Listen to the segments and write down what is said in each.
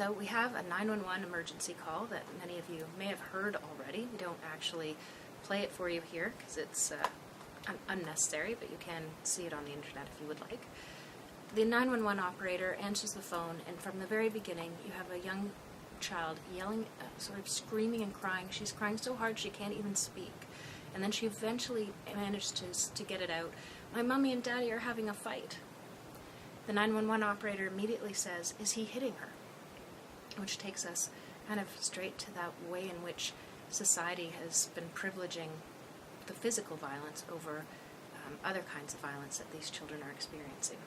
So we have a 911 emergency call that many of you may have heard already. We don't actually play it for you here because it's unnecessary, but you can see it on the internet if you would like. The 911 operator answers the phone, and from the very beginning, you have a young child yelling, sort of screaming and crying. She's crying so hard she can't even speak. And then she eventually managed to get it out. My mommy and daddy are having a fight. The 911 operator immediately says, "Is he hitting her?" Which takes us kind of straight to that way in which society has been privileging the physical violence over other kinds of violence that these children are experiencing.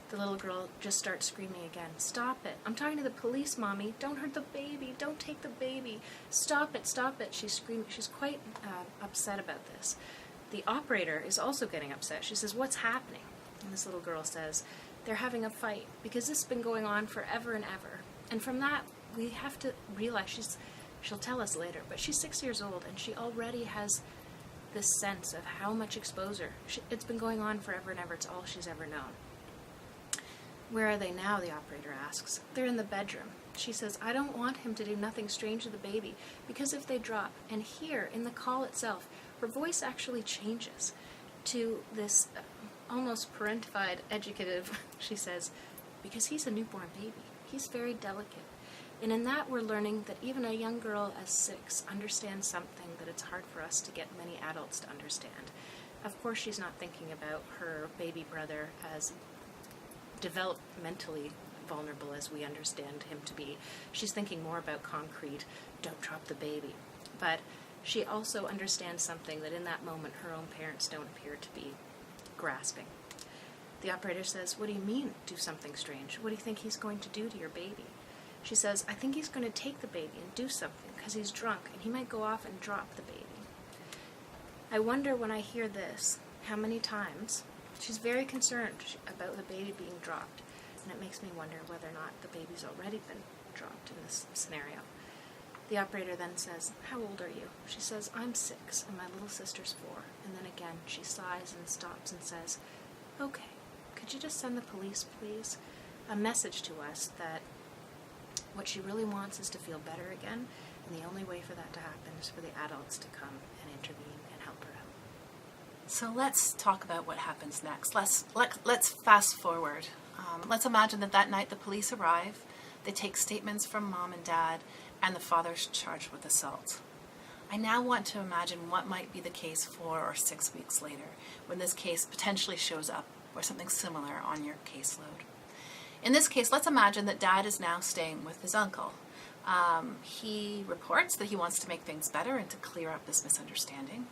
The little girl just starts screaming again, "Stop it. I'm talking to the police, Mommy. Don't hurt the baby. Don't take the baby. Stop it, stop it." She's screaming. She's quite upset about this. The operator is also getting upset. She says, "What's happening?" And this little girl says, "They're having a fight because this has been going on forever and ever." And from that, we have to realize she'll tell us later, but she's 6 years old and she already has this sense of how much exposure. It's been going on forever and ever. It's all she's ever known. "Where are they now?" the operator asks. "They're in the bedroom." She says, "I don't want him to do nothing strange to the baby, because if they drop," and here in the call itself, her voice actually changes to this almost parentified, educative, she says, "because he's a newborn baby. He's very delicate." And in that we're learning that even a young girl as 6 understands something that it's hard for us to get many adults to understand. Of course she's not thinking about her baby brother as developmentally vulnerable as we understand him to be. She's thinking more about concrete, "Don't drop the baby." But she also understands something that in that moment her own parents don't appear to be grasping. The operator says, "What do you mean, do something strange? What do you think he's going to do to your baby?" She says, "I think he's going to take the baby and do something because he's drunk and he might go off and drop the baby." I wonder when I hear this, how many times she's very concerned about the baby being dropped, and it makes me wonder whether or not the baby's already been dropped in this scenario. The operator then says, "How old are you?" She says, "I'm 6 and my little sister's 4. And then again she sighs and stops and says, "Okay, could you just send the police, please?" A message to us that what she really wants is to feel better again, and the only way for that to happen is for the adults to come and intervene and help her out. So let's talk about what happens next. Let's fast forward. Let's imagine that night the police arrive, they take statements from mom and dad, and the father's charged with assault. I now want to imagine what might be the case 4 or 6 weeks later, when this case potentially shows up or something similar on your caseload. In this case, let's imagine that dad is now staying with his uncle. He reports that he wants to make things better and to clear up this misunderstanding.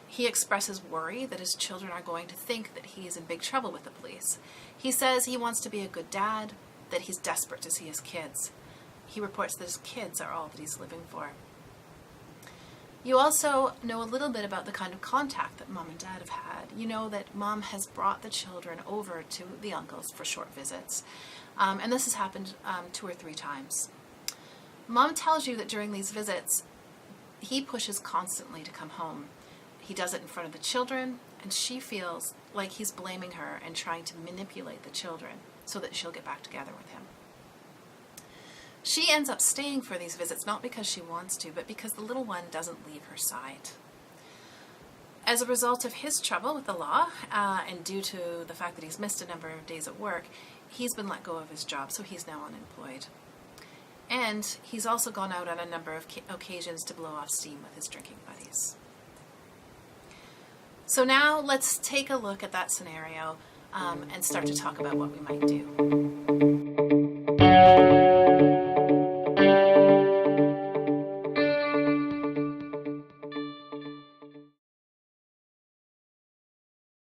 He expresses worry that his children are going to think that he is in big trouble with the police. He says he wants to be a good dad, that he's desperate to see his kids. He reports that his kids are all that he's living for. You also know a little bit about the kind of contact that mom and dad have had. You know that mom has brought the children over to the uncles for short visits. And this has happened 2 or 3 times. Mom tells you that during these visits, he pushes constantly to come home. He does it in front of the children, and she feels like he's blaming her and trying to manipulate the children so that she'll get back together with him. She ends up staying for these visits not because she wants to, but because the little one doesn't leave her side. As a result of his trouble with the law, and due to the fact that he's missed a number of days at work, he's been let go of his job, so he's now unemployed. And he's also gone out on a number of occasions to blow off steam with his drinking buddies. So now let's take a look at that scenario and start to talk about what we might do.